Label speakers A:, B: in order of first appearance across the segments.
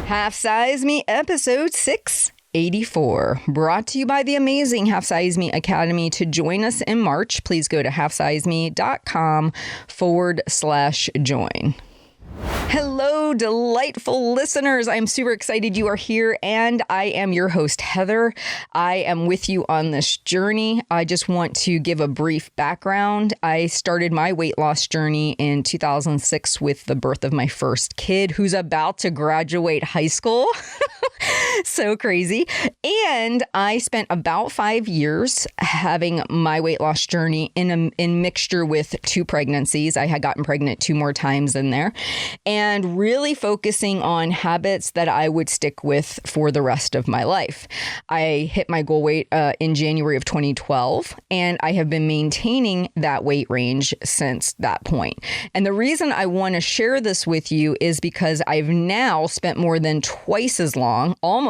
A: Half Size Me, episode 684, brought to you by the amazing Half Size Me Academy. To join us in March, please go to halfsizeme.com/join. Hello, delightful listeners. I'm super excited you are here, and I am your host, Heather. I am with you on this journey. I just want to give a brief background. I started my weight loss journey in 2006 with the birth of my first kid, who's about to graduate high school. So crazy. And I spent about 5 years having my weight loss journey in mixture with 2 pregnancies. I had gotten pregnant 2 more times in there, and really focusing on habits that I would stick with for the rest of my life. I hit my goal weight in January of 2012, and I have been maintaining that weight range since that point. And the reason I want to share this with you is because I've now spent more than twice as long, almost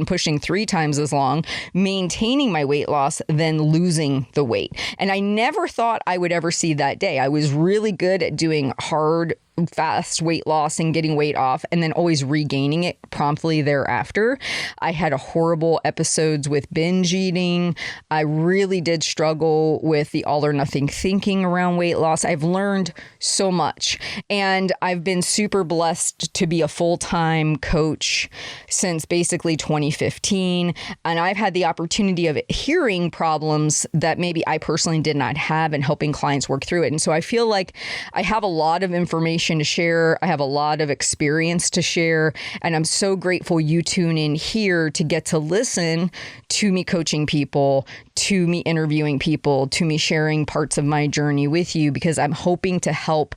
A: pushing 3 times as long, maintaining my weight loss than losing the weight. And I never thought I would ever see that day. I was really good at doing hard, fast weight loss and getting weight off, and then always regaining it promptly thereafter. I had horrible episodes with binge eating. I really did struggle with the all or nothing thinking around weight loss. I've learned so much, and I've been super blessed to be a full-time coach since basically 2015. And I've had the opportunity of hearing problems that maybe I personally did not have and helping clients work through it. And so I feel like I have a lot of information to share. I have a lot of experience to share, and I'm so grateful you tune in here to get to listen to me coaching people, to me interviewing people, to me sharing parts of my journey with you, because I'm hoping to help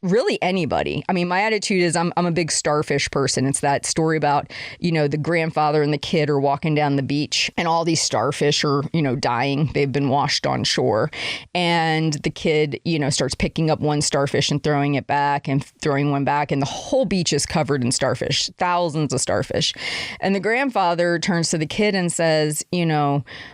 A: really anybody. I mean, my attitude is I'm a big starfish person. It's that story about, the grandfather and the kid are walking down the beach and all these starfish are, dying. They've been washed on shore. And the kid, starts picking up one starfish and throwing it back and throwing one back. And the whole beach is covered in starfish, thousands of starfish. And the grandfather turns to the kid and says,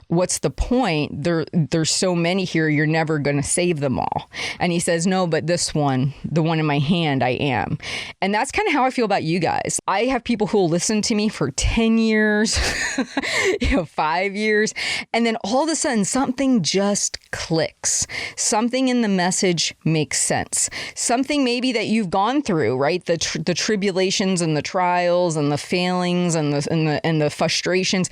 A: what's the point? There's so many here, you're never going to save them all. And he says, no, but this one, the one in my hand, I am. And that's kind of how I feel about you guys. I have people who will listen to me for 10 years, 5 years, and then all of a sudden something just clicks. Something in the message makes sense. Something maybe that you've gone through, right? The tribulations and the trials and the failings and the frustrations.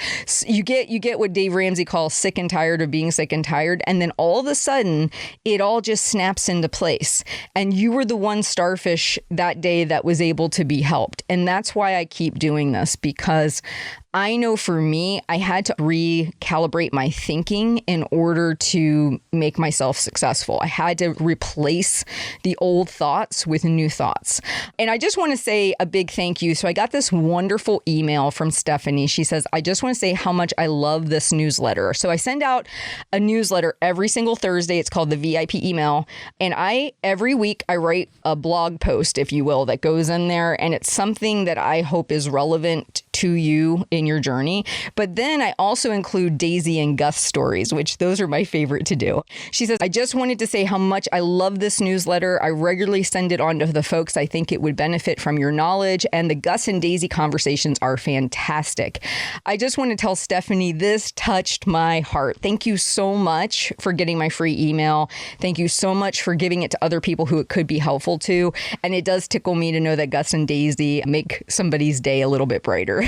A: You get what Dave Ramsey calls sick and tired of being sick and tired, and then all of a sudden it all just snaps into place. And you were the one starfish that day that was able to be helped. And that's why I keep doing this, because I know for me, I had to recalibrate my thinking in order to make myself successful. I had to replace the old thoughts with new thoughts. And I just want to say a big thank you. So I got this wonderful email from Stephanie. She says, I just want to say how much I love this newsletter. So I send out a newsletter every single Thursday. It's called the VIP email. And every week I write a blog post, if you will, that goes in there. And it's something that I hope is relevant to you in your journey. But then I also include Daisy and Gus stories, which those are my favorite to do. She says, I just wanted to say how much I love this newsletter. I regularly send it on to the folks I think it would benefit from your knowledge, and the Gus and Daisy conversations are fantastic. I just want to tell Stephanie, this touched my heart. Thank you so much for getting my free email. Thank you so much for giving it to other people who it could be helpful to. And it does tickle me to know that Gus and Daisy make somebody's day a little bit brighter.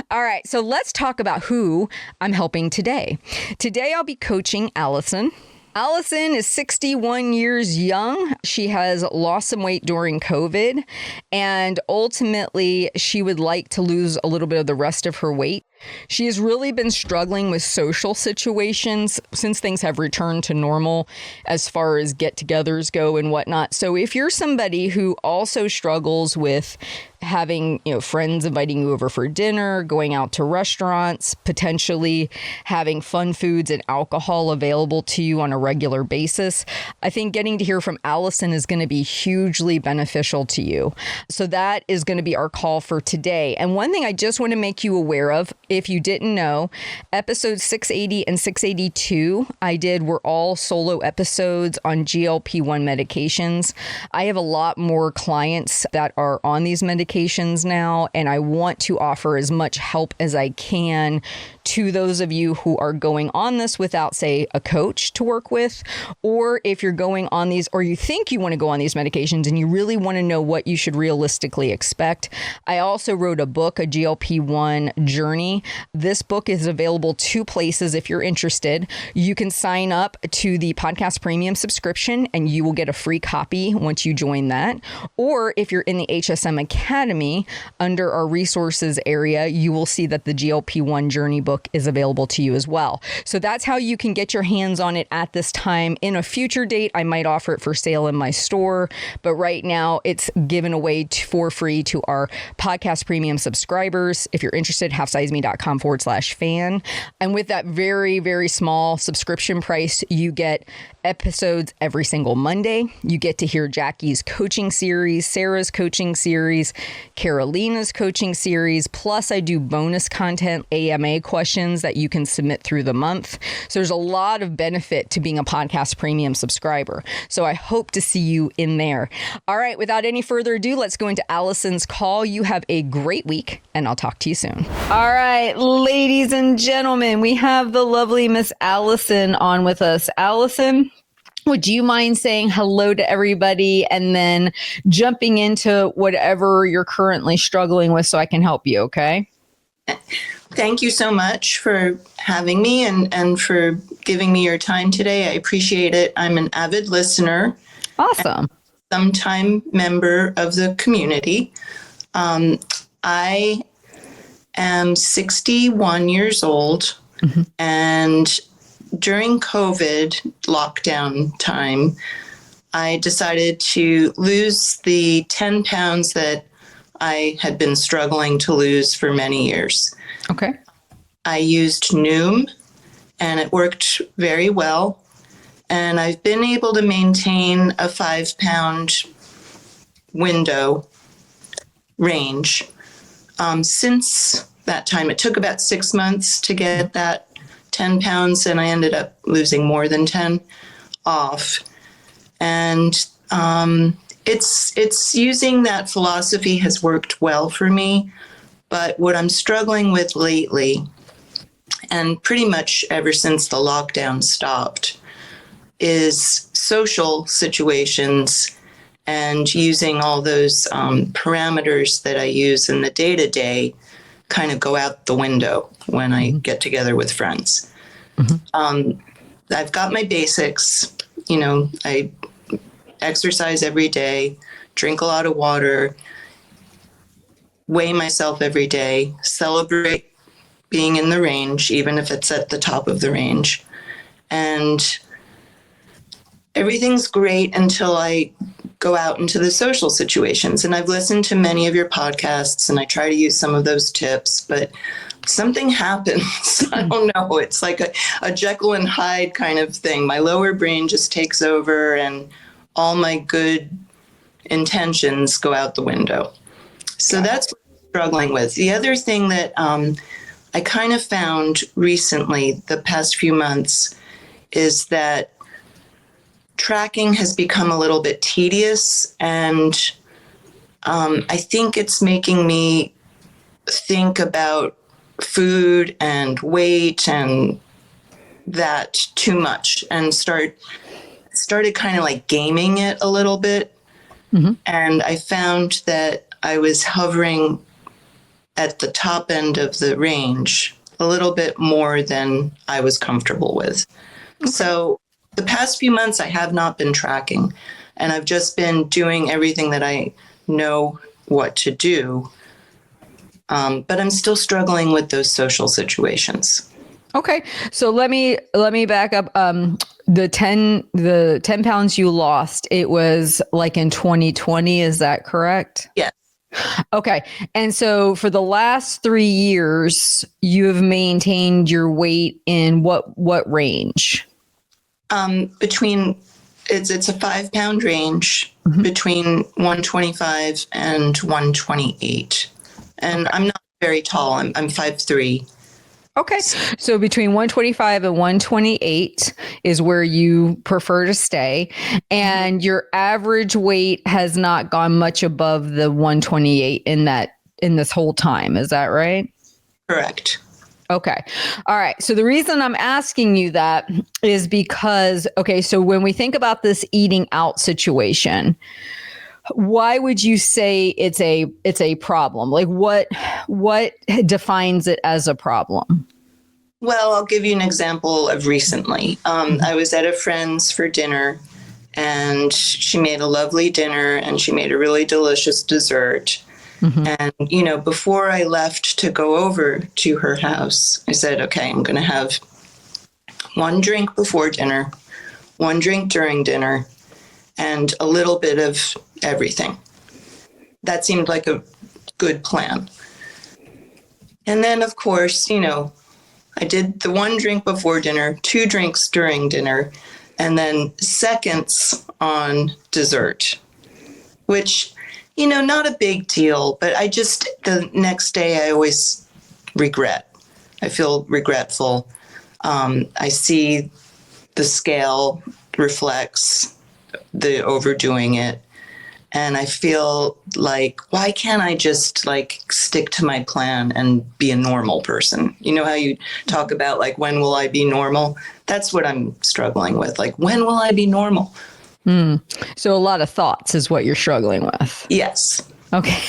A: All right, so let's talk about who I'm helping today. Today, I'll be coaching Allison. Allison is 61 years young. She has lost some weight during COVID, and ultimately, she would like to lose a little bit of the rest of her weight. She has really been struggling with social situations since things have returned to normal as far as get-togethers go and whatnot. So if you're somebody who also struggles with having, friends inviting you over for dinner, going out to restaurants, potentially having fun foods and alcohol available to you on a regular basis, I think getting to hear from Allison is going to be hugely beneficial to you. So that is going to be our call for today. And one thing I just want to make you aware of, if you didn't know, episodes 680 and 682 were all solo episodes on GLP-1 medications. I have a lot more clients that are on these medications now, and I want to offer as much help as I can to those of you who are going on this without, say, a coach to work with, or if you're going on these or you think you want to go on these medications and you really want to know what you should realistically expect. I also wrote a book, a GLP-1 journey. This book is available 2 places if you're interested. You can sign up to the podcast premium subscription and you will get a free copy once you join that. Or if you're in the HSM Academy, under our resources area, you will see that the GLP-1 journey book is available to you as well. So that's how you can get your hands on it at this time. In a future date, I might offer it for sale in my store, but right now it's given away for free to our podcast premium subscribers. If you're interested, halfsizeme.com/fan. And with that very, very small subscription price, you get episodes every single Monday. You get to hear Jackie's coaching series, Sarah's coaching series, Carolina's coaching series. Plus, I do bonus content, AMA questions that you can submit through the month. So there's a lot of benefit to being a podcast premium subscriber. So I hope to see you in there. All right, without any further ado, let's go into Allison's call. You have a great week, and I'll talk to you soon. All right, ladies and gentlemen, we have the lovely Miss Allison on with us. Allison, would you mind saying hello to everybody and then jumping into whatever you're currently struggling with so I can help you, okay?
B: Thank you so much for having me and for giving me your time today. I appreciate it. I'm an avid listener.
A: Awesome.
B: Sometime member of the community. I am 61 years old, and during COVID lockdown time, I decided to lose the 10 pounds that I had been struggling to lose for many years.
A: Okay.
B: I used Noom, and it worked very well. And I've been able to maintain a 5-pound window range since that time. It took about 6 months to get that 10 pounds, and I ended up losing more than 10 off. And it's using that philosophy has worked well for me. But what I'm struggling with lately, and pretty much ever since the lockdown stopped, is social situations and using all those parameters that I use in the day-to-day kind of go out the window when I get together with friends. I've got my basics. You know, I exercise every day, drink a lot of water, weigh myself every day, celebrate being in the range, even if it's at the top of the range. And everything's great until I go out into the social situations. And I've listened to many of your podcasts and I try to use some of those tips, but something happens. I don't know. It's like a Jekyll and Hyde kind of thing. My lower brain just takes over and all my good intentions go out the window. So that's what I'm struggling with. The other thing that I kind of found recently, the past few months, is that tracking has become a little bit tedious, and I think it's making me think about food and weight and that too much, and started kind of like gaming it a little bit. And I found that I was hovering at the top end of the range a little bit more than I was comfortable with. Okay. So the past few months, I have not been tracking, and I've just been doing everything that I know what to do. But I'm still struggling with those social situations.
A: Okay. So let me back up. The 10 pounds you lost, it was like in 2020. Is that correct?
B: Yes.
A: Okay. And so for the last 3 years, you have maintained your weight in what range?
B: It's a 5-pound range between 125 and 128. And I'm not very tall. I'm 5'3".
A: Okay. So between 125 and 128 is where you prefer to stay. And your average weight has not gone much above the 128 in this whole time. Is that right?
B: Correct.
A: Okay. All right. So the reason I'm asking you that is because, okay, so when we think about this eating out situation, why would you say it's a problem? Like what defines it as a problem?
B: Well, I'll give you an example of recently. I was at a friend's for dinner, and she made a lovely dinner, and she made a really delicious dessert. And, before I left to go over to her house, I said, okay, I'm going to have one drink before dinner, one drink during dinner, and a little bit of everything. That seemed like a good plan. And then, of course, I did the one drink before dinner, two drinks during dinner, and then seconds on dessert, which, not a big deal, but the next day I always regret. I feel regretful. I see the scale reflects the overdoing it. And I feel like, why can't I just stick to my plan and be a normal person? You know how you talk about when will I be normal? That's what I'm struggling with. When will I be normal?
A: So a lot of thoughts is what you're struggling with.
B: Yes.
A: Okay.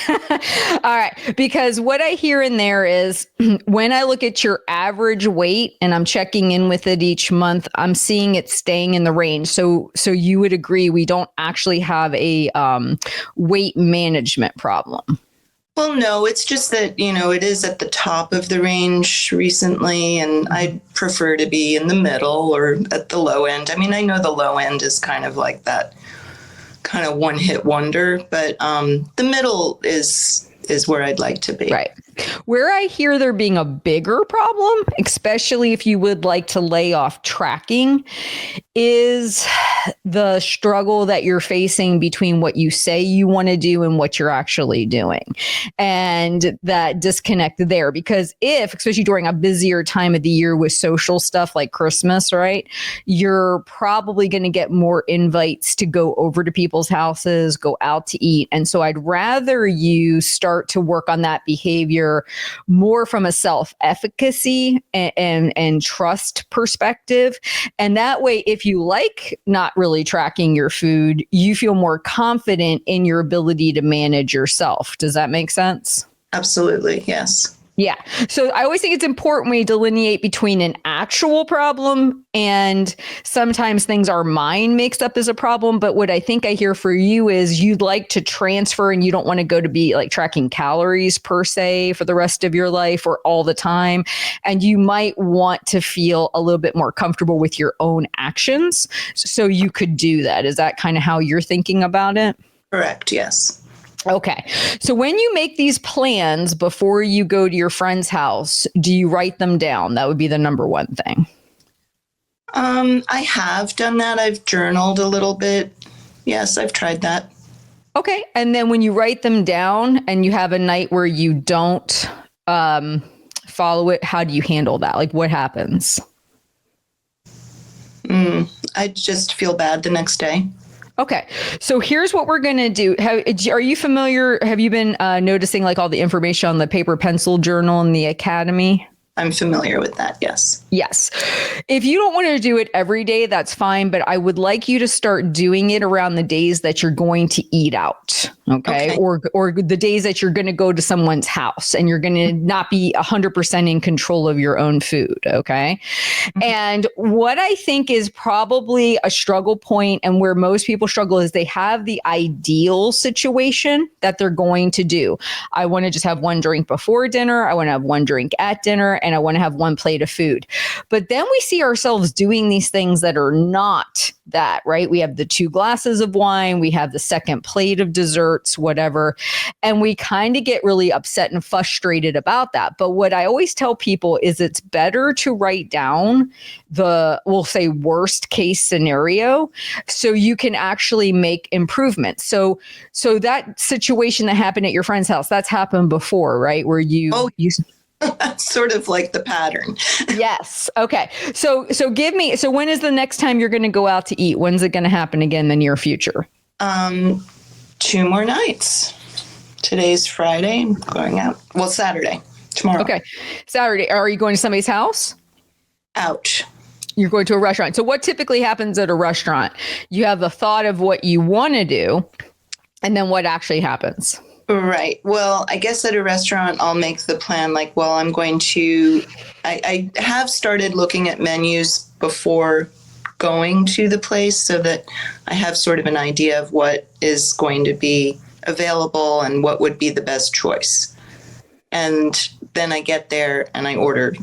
A: All right. Because what I hear in there is when I look at your average weight and I'm checking in with it each month, I'm seeing it staying in the range. So you would agree we don't actually have a weight management problem.
B: Well, no, it's just that, it is at the top of the range recently, and I'd prefer to be in the middle or at the low end. I mean, I know the low end is kind of like that kind of one-hit wonder, but the middle is where I'd like to be.
A: Right. Where I hear there being a bigger problem, especially if you would like to lay off tracking, is the struggle that you're facing between what you say you want to do and what you're actually doing. And that disconnect there, because especially during a busier time of the year with social stuff like Christmas, right, you're probably going to get more invites to go over to people's houses, go out to eat. And so I'd rather you start to work on that behavior more from a self-efficacy and trust perspective. And that way, if you like not really tracking your food, you feel more confident in your ability to manage yourself. Does that make sense?
B: Absolutely. Yes.
A: Yeah. So I always think it's important we delineate between an actual problem and sometimes things our mind makes up as a problem. But what I think I hear for you is you'd like to transfer and you don't want to go to be tracking calories per se for the rest of your life or all the time. And you might want to feel a little bit more comfortable with your own actions. So you could do that. Is that kind of how you're thinking about it?
B: Correct. Yes.
A: Okay. So when you make these plans before you go to your friend's house, do you write them down? That would be the number one thing.
B: I have done that. I've journaled a little bit. Yes, I've tried that.
A: Okay. And then when you write them down and you have a night where you don't follow it, how do you handle that? What happens?
B: I just feel bad the next day.
A: Okay. So here's what we're going to do. Are you familiar? Have you been noticing all the information on the paper pencil journal in the academy?
B: I'm familiar with that. Yes.
A: Yes. If you don't want to do it every day, that's fine. But I would like you to start doing it around the days that you're going to eat out. Okay. Or the days that you're going to go to someone's house and you're going to not be 100% in control of your own food. Okay. Mm-hmm. And what I think is probably a struggle point and where most people struggle is they have the ideal situation that they're going to do. I want to just have one drink before dinner. I want to have one drink at dinner. And I want to have one plate of food. But then we see ourselves doing these things that are not that, right? We have the 2 glasses of wine, we have the second plate of desserts, whatever. And we kind of get really upset and frustrated about that. But what I always tell people is it's better to write down we'll say worst case scenario so you can actually make improvements. So that situation that happened at your friend's house, that's happened before, right? Where you
B: That's sort of like the pattern.
A: Yes. Okay. So when is the next time you're going to go out to eat? When's it going to happen again in the near future?
B: 2 more nights. Today's Friday. I'm going out. Well, Saturday. Tomorrow.
A: Okay. Saturday. Are you going to somebody's house?
B: Ouch.
A: You're going to a restaurant. So what typically happens at a restaurant? You have the thought of what you want to do, and then what actually happens?
B: Right. Well, I guess at a restaurant, I'll make the plan like, well, I have started looking at menus before going to the place so that I have sort of an idea of what is going to be available and what would be the best choice. And then I get there and I order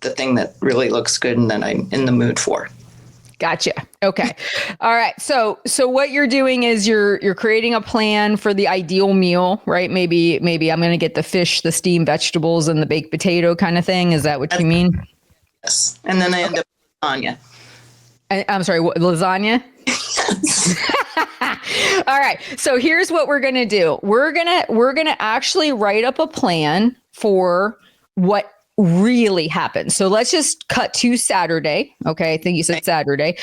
B: the thing that really looks good and that I'm in the mood for.
A: Gotcha. Okay. All right. So what you're doing is you're creating a plan for the ideal meal, right? Maybe I'm going to get the fish, the steamed vegetables, and the baked potato kind of thing. Is that what you mean?
B: Yes. And then I end up with lasagna.
A: I'm sorry, what, lasagna? All right. So here's what we're going to do. We're going to actually write up a plan for what really happens. So let's just cut to Saturday. Okay. I think you said Saturday.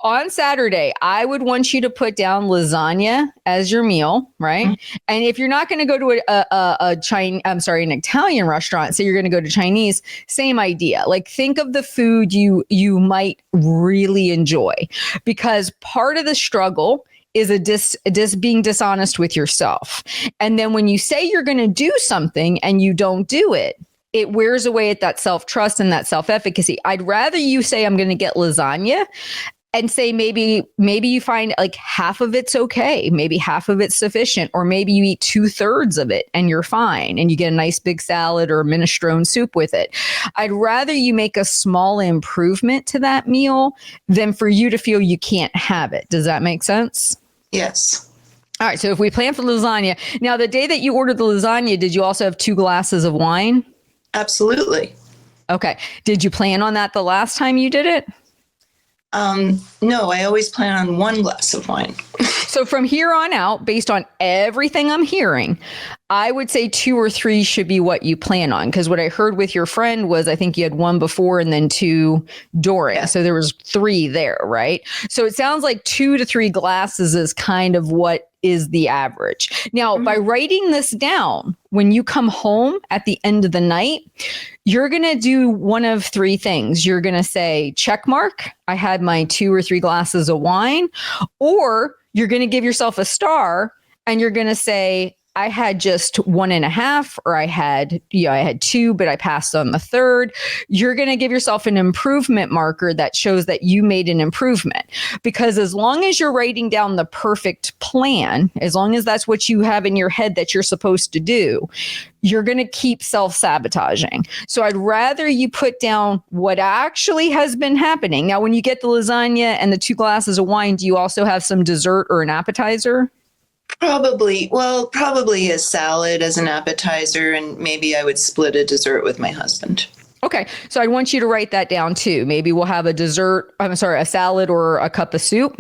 A: On Saturday, I would want you to put down lasagna as your meal, right? Mm-hmm. And if you're not going to go to an Italian restaurant, so you're going to go to Chinese, same idea. Like think of the food you might really enjoy, because part of the struggle is being dishonest with yourself. And then when you say you're going to do something and you don't do it, it wears away at that self-trust and that self-efficacy. I'd rather you say, I'm going to get lasagna, and say maybe you find like half of it's okay. Maybe half of it's sufficient. Or maybe you eat 2/3 of it and you're fine. And you get a nice big salad or minestrone soup with it. I'd rather you make a small improvement to that meal than for you to feel you can't have it. Does that make sense?
B: Yes.
A: All right. So if we plan for lasagna, now the day that you ordered the lasagna, did you also have 2 glasses of wine?
B: Absolutely.
A: Okay. Did you plan on that the last time you did it?
B: No, I always plan on 1 glass of wine.
A: So from here on out, based on everything I'm hearing, I would say 2 or 3 should be what you plan on. Because what I heard with your friend was, I think you had 1 before and then 2 during. Yeah. So there was 3 there, right? So it sounds like 2 to 3 glasses is kind of what is the average. Now, by writing this down, when you come home at the end of the night, you're going to do one of 3 things. You're going to say, check mark, I had my 2 or 3 glasses of wine, or you're going to give yourself a star and you're going to say, I had just 1.5, or I had 2, but I passed on the 3rd. You're going to give yourself an improvement marker that shows that you made an improvement. Because as long as you're writing down the perfect plan, as long as that's what you have in your head that you're supposed to do, you're going to keep self-sabotaging. So I'd rather you put down what actually has been happening. Now, when you get the lasagna and the 2 glasses of wine, do you also have some dessert or an appetizer?
B: Probably a salad as an appetizer, and maybe I would split a dessert with my husband.
A: Okay. So I want you to write that down too. Maybe we'll have a salad or a cup of soup,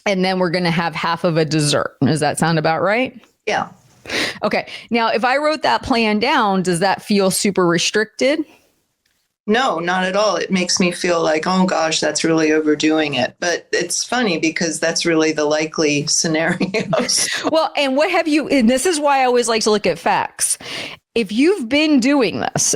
A: and then we're going to have half of a dessert. Does that sound about right?
B: Yeah.
A: Okay. Now, if I wrote that plan down, does that feel super restricted?
B: No, not at all. It makes me feel like, oh gosh, that's really overdoing it. But it's funny because that's really the likely scenarios.
A: Well, and and this is why I always like to look at facts. If you've been doing this,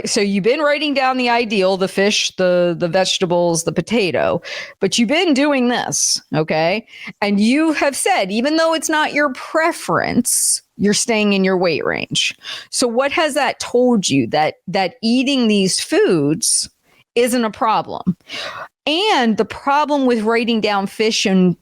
A: so you've been writing down the ideal, the fish, the vegetables, the potato, but you've been doing this, okay? And you have said, even though it's not your preference, you're staying in your weight range. So what has that told you? That eating these foods isn't a problem. And the problem with writing down fish and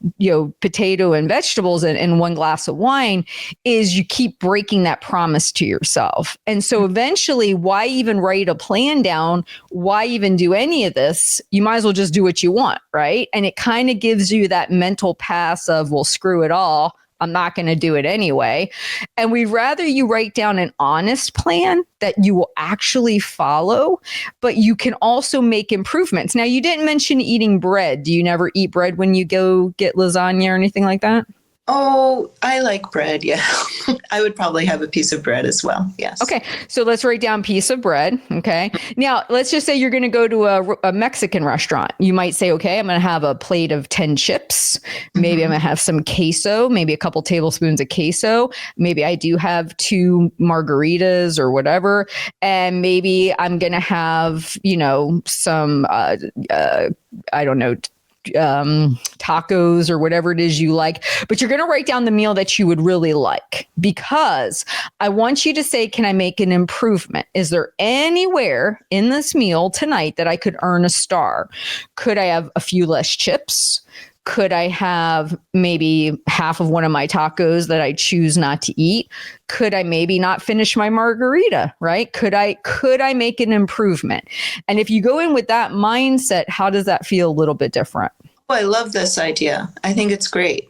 A: potato and vegetables and 1 glass of wine is you keep breaking that promise to yourself. And so eventually, why even write a plan down? Why even do any of this? You might as well just do what you want, right? And it kind of gives you that mental pass of, well, screw it all. I'm not going to do it anyway. And we'd rather you write down an honest plan that you will actually follow, but you can also make improvements. Now, you didn't mention eating bread. Do you never eat bread when you go get lasagna or anything like that?
B: Oh, I like bread. Yeah. I would probably have a piece of bread as well. Yes.
A: Okay, so let's write down piece of bread. Okay, now let's just say you're going to go to a Mexican restaurant. You might say, okay, I'm going to have a plate of 10 chips. Maybe I'm going to have some queso, maybe a couple tablespoons of queso. Maybe I do have 2 margaritas or whatever. And maybe I'm going to have, some, I don't know, tacos or whatever it is you like, but you're going to write down the meal that you would really like, because I want you to say, can I make an improvement? Is there anywhere in this meal tonight that I could earn a star? Could I have a few less chips? Could I have maybe half of one of my tacos that I choose not to eat? Could I maybe not finish my margarita, right? Could I make an improvement? And if you go in with that mindset, how does that feel a little bit different?
B: Oh, I love this idea. I think it's great.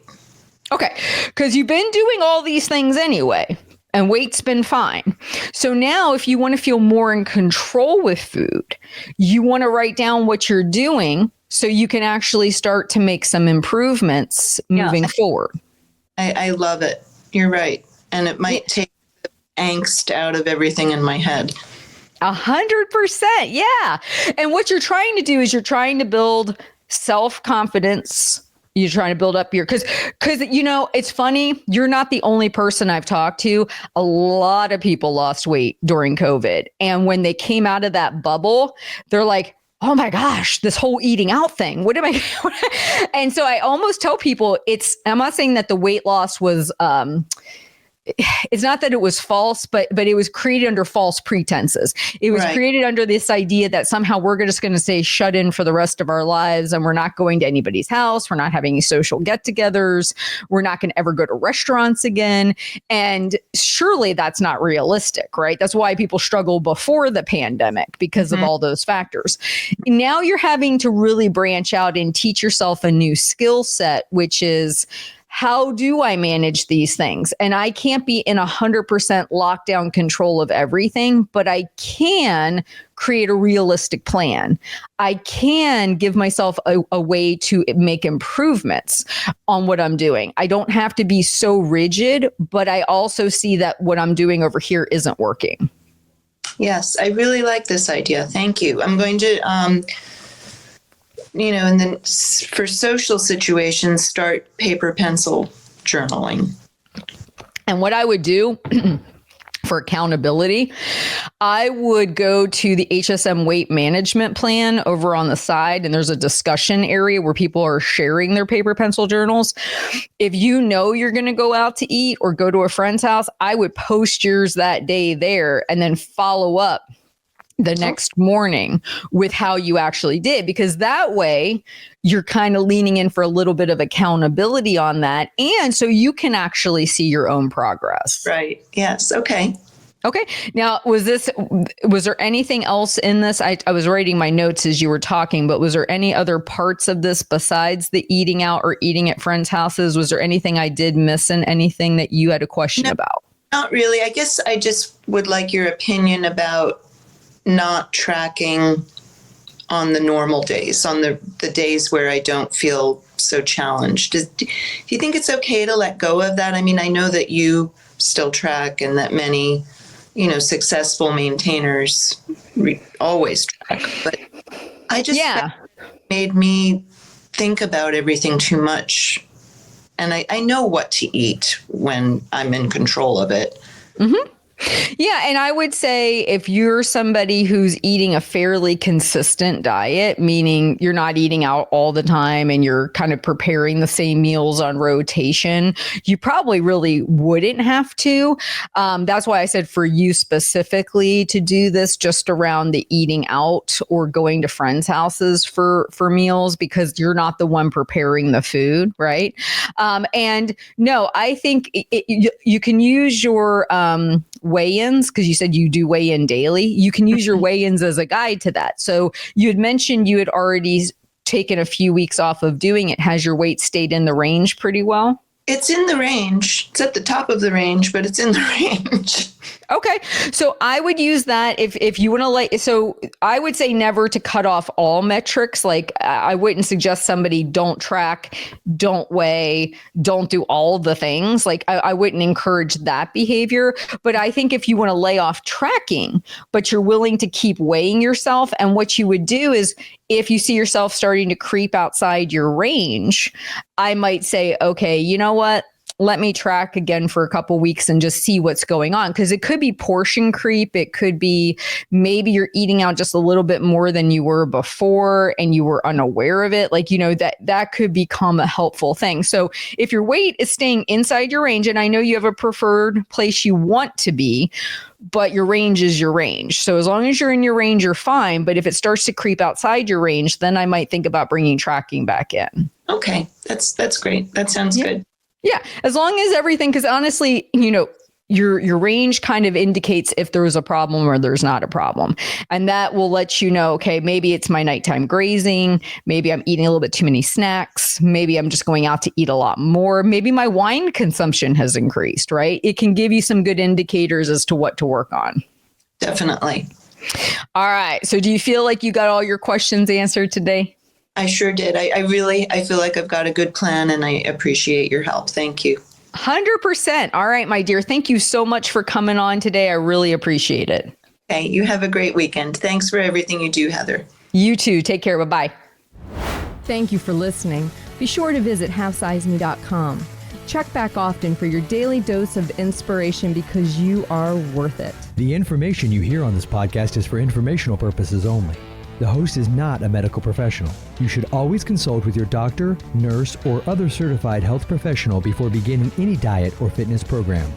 A: Okay, because you've been doing all these things anyway, and weight's been fine. So now if you want to feel more in control with food, you want to write down what you're doing so you can actually start to make some improvements moving forward.
B: I love it. You're right. And it might take the angst out of everything in my head.
A: 100%. Yeah. And what you're trying to do is you're trying to build self-confidence. You're trying to build up because it's funny. You're not the only person I've talked to. A lot of people lost weight during COVID. And when they came out of that bubble, they're like, oh my gosh, this whole eating out thing. What am I? And so I almost tell people I'm not saying that the weight loss was, it's not that it was false, but it was created under false pretenses. It was created under this idea that somehow we're just going to stay shut in for the rest of our lives, and we're not going to anybody's house. We're not having any social get-togethers. We're not going to ever go to restaurants again. And surely that's not realistic, right? That's why people struggled before the pandemic, because of all those factors. Now you're having to really branch out and teach yourself a new skill set, which is, how do I manage these things? And I can't be in 100% lockdown control of everything, but I can create a realistic plan. I can give myself a way to make improvements on what I'm doing. I don't have to be so rigid, but I also see that what I'm doing over here isn't working.
B: Yes, I really like this idea. Thank you. I'm going to, and then for social situations, start paper pencil journaling.
A: And what I would do for accountability, I would go to the HSM weight management plan over on the side, and there's a discussion area where people are sharing their paper pencil journals. If you know you're going to go out to eat or go to a friend's house, I would post yours that day there and then follow up the next morning with how you actually did, because that way you're kind of leaning in for a little bit of accountability on that. And so you can actually see your own progress.
B: Right. Yes. Okay.
A: Okay. Now, was there anything else in this? I was writing my notes as you were talking, but was there any other parts of this besides the eating out or eating at friends' houses? Was there anything I did miss in anything that you had a question about?
B: Not really. I guess I just would like your opinion about not tracking on the normal days, on the days where I don't feel so challenged. Do you think it's okay to let go of that? I mean, I know that you still track and that many, successful maintainers always track, but I just made me think about everything too much. And I know what to eat when I'm in control of it.
A: Mm-hmm. Yeah. And I would say if you're somebody who's eating a fairly consistent diet, meaning you're not eating out all the time and you're kind of preparing the same meals on rotation, you probably really wouldn't have to. That's why I said for you specifically to do this just around the eating out or going to friends' houses for meals, because you're not the one preparing the food, right? And no, I think you can use your weigh-ins, because you said you do weigh-in daily. You can use your weigh-ins as a guide to that. So you had mentioned you had already taken a few weeks off of doing it. Has your weight stayed in the range pretty well?
B: It's in the range. It's at the top of the range, but it's in the range.
A: Okay. So I would use that if you want to so I would say never to cut off all metrics. Like I wouldn't suggest somebody don't track, don't weigh, don't do all the things. Like I wouldn't encourage that behavior. But I think if you want to lay off tracking, but you're willing to keep weighing yourself, and what you would do is if you see yourself starting to creep outside your range, I might say, okay, you know what? Let me track again for a couple weeks and just see what's going on. Because it could be portion creep. It could be maybe you're eating out just a little bit more than you were before and you were unaware of it. Like, that could become a helpful thing. So if your weight is staying inside your range, and I know you have a preferred place you want to be, but your range is your range. So as long as you're in your range, you're fine. But if it starts to creep outside your range, then I might think about bringing tracking back in.
B: Okay. That's great. That sounds good.
A: Yeah, as long as everything, because honestly, your range kind of indicates if there's a problem or there's not a problem. And that will let you know, okay, maybe it's my nighttime grazing. Maybe I'm eating a little bit too many snacks. Maybe I'm just going out to eat a lot more. Maybe my wine consumption has increased, right? It can give you some good indicators as to what to work on.
B: Definitely.
A: All right. So do you feel like you got all your questions answered today?
B: I sure did. I feel like I've got a good plan, and I appreciate your help. Thank you.
A: 100%. All right, my dear. Thank you so much for coming on today. I really appreciate it.
B: Okay. You have a great weekend. Thanks for everything you do, Heather.
A: You too. Take care. Bye-bye.
C: Thank you for listening. Be sure to visit halfsizeme.com. Check back often for your daily dose of inspiration, because you are worth it.
D: The information you hear on this podcast is for informational purposes only. The host is not a medical professional. You should always consult with your doctor, nurse, or other certified health professional before beginning any diet or fitness program.